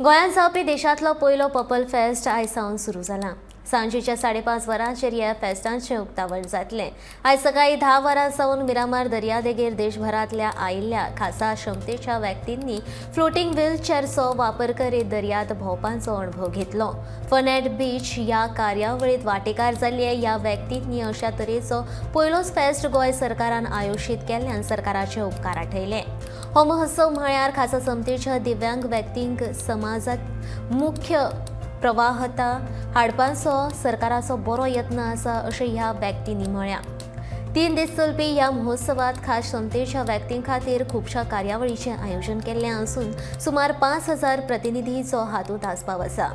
गोंयांत जावपी देशांतलो पयलो पर्पल फेस्ट आयज सावन सुरू जाला। सांजेच्या 5:30 वरांचेर ह्या फेस्टाचें उक्तावण जातलें। आयज सकाळीं 10 वरां सावन मिरामार दर्यादेगेर देशभरांतल्या आयिल्ल्या खासा क्षमतेच्या व्यक्तींनी फ्लोटींग व्हीलचेअरचो वापर करीत दर्यांत भोंवपाचो अणभव घेतलो। फन एट बीच ह्या कार्यावळींत वांटेकार जाल्ले ह्या व्यक्तींनी अशा तरेचो पयलोच फेस्ट गोंय सरकारान आयोजीत केल्ल्यान सरकाराचे उपकार आठयले। हो महोत्सव म्हळ्यार खासा क्षमतेच्या दिव्यांग व्यक्तींक समाजांत मुख्य प्रवाहता हाडपाचो सरकाराचो बरो यत्न आसा अशें ह्या व्यक्तींनी म्हळ्या। 3 दीस चलपी ह्या महोत्सवात खास क्षमतेच्या व्यक्तीं खातीर खुबशा कार्यावळींचें आयोजन केल्लें आसून सुमार 5000 प्रतिनिधींचो हातूंत आस्पाव आसा।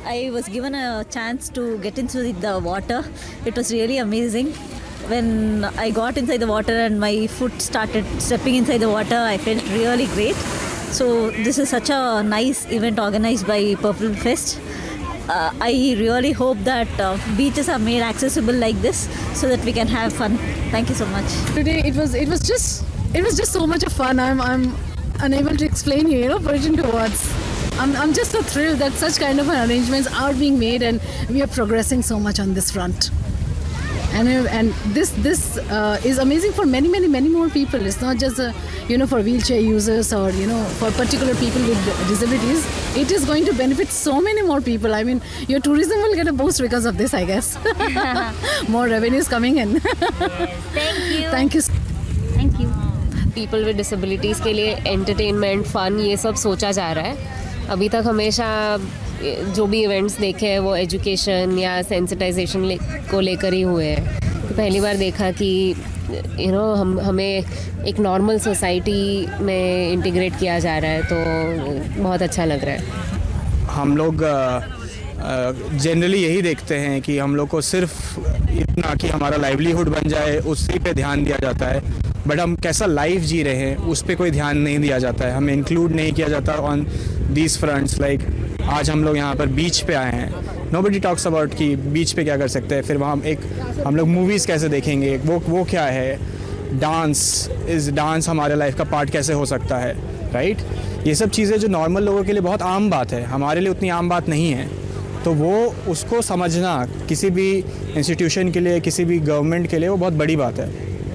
I was given a chance to get into the water. It was really amazing. When I got inside the water and my foot started stepping inside the water, I felt really great. So this is such a nice event organized by Purple Fest. I really hope that beaches are made accessible like this so that we can have fun. Thank you so much. Today it was just so much of fun. I'm unable to explain you, put it into words. I'm just so thrilled that such kind of arrangements are being made and we are progressing so much on this front. And this is amazing for many more people. It's not just for wheelchair users or for particular people with disabilities. It is going to benefit so many more people. I mean, your tourism will get a boost because of this, I guess. More revenues coming in. Yes, Thank you. Thank you. People with disabilities के लिए entertainment फ़न ये सब सोचा जा रहा है। अभी तक हमेशा जो भी इवेंट्स देखे हैं वो एजुकेशन या सेंसिटाइजेशन को लेकर ही हुए हैं। तो पहली बार देखा कि हमें एक नॉर्मल सोसाइटी में इंटीग्रेट किया जा रहा है, तो बहुत अच्छा लग रहा है। हम लोग जनरली यही देखते हैं कि हम लोग को सिर्फ इतना कि हमारा लाइवलीहुड बन जाए उसी पे ध्यान दिया जाता है, बट हम कैसा लाइफ जी रहे हैं उस पे कोई ध्यान नहीं दिया जाता है, हमें इंक्लूड नहीं किया जाता ऑन दीज फ्रंट्स। लाइक आज हम लोग यहाँ पर बीच पे आए हैं, नोबडी टॉक्स अबाउट कि बीच पे क्या कर सकते हैं, फिर वहाँ हम लोग मूवीज़ कैसे देखेंगे, वो क्या है, डांस हमारे लाइफ का पार्ट कैसे हो सकता है, राइट। ये सब चीज़ें जो नॉर्मल लोगों के लिए बहुत आम बात है, हमारे लिए उतनी आम बात नहीं है। तो वो उसको समझना किसी भी इंस्टीट्यूशन के लिए, किसी भी गवर्नमेंट के लिए वो बहुत बड़ी बात है।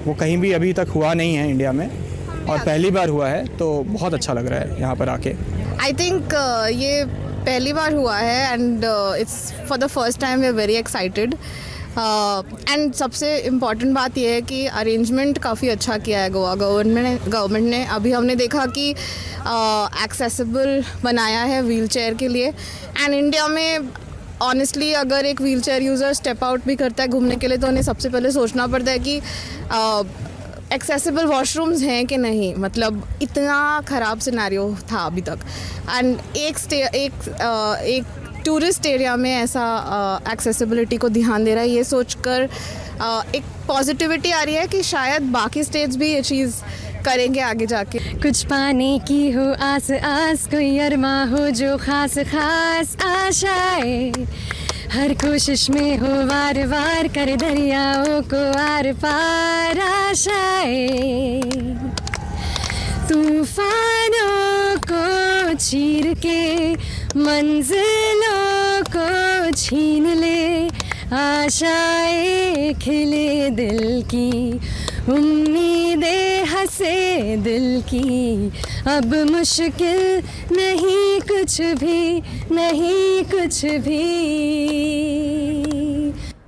वो कहीं भी अभी तक हुआ नहीं है इंडिया में और पहली बार हुआ है, तो बहुत अच्छा लग रहा है यहाँ पर आके। आई थिंक ये पहली बार हुआ है and it's for the first time we are very excited. And सबसे इम्पॉर्टेंट बात यह है कि अरेंजमेंट काफ़ी अच्छा किया है गोवा गवर्नमेंट ने। अभी हमने देखा कि एक्सेसिबल बनाया है व्हीलचेयर के लिए। एंड इंडिया में ऑनेस्टली अगर एक व्हीलचेयर यूज़र स्टेप आउट भी करता है घूमने के लिए, तो उन्हें सबसे पहले सोचना पड़ता है कि एक्सेसिबल वॉशरूम्स हैं कि नहीं। मतलब इतना ख़राब सिनेरियो था अभी तक। एंड एक टूरिस्ट एरिया में ऐसा एक्सेसिबिलिटी को ध्यान दे रहा है, ये सोचकर एक पॉजिटिविटी आ रही है कि शायद बाकी स्टेट्स भी ये चीज़ करेंगे आगे जाके। कुछ पाने की हो आस आस, कोई अरमा हो जो खास खास आशाएं, हर कोशिश में हो वार वार कर दरियाओं को आर पार आशाएं, तूफानों को चीर के मंजिलों को छीन ले, आशाएं खिले दिल की, उम्मीदें हंसे दिल की, अब मुश्किल नहीं कुछ भी, नहीं कुछ भी।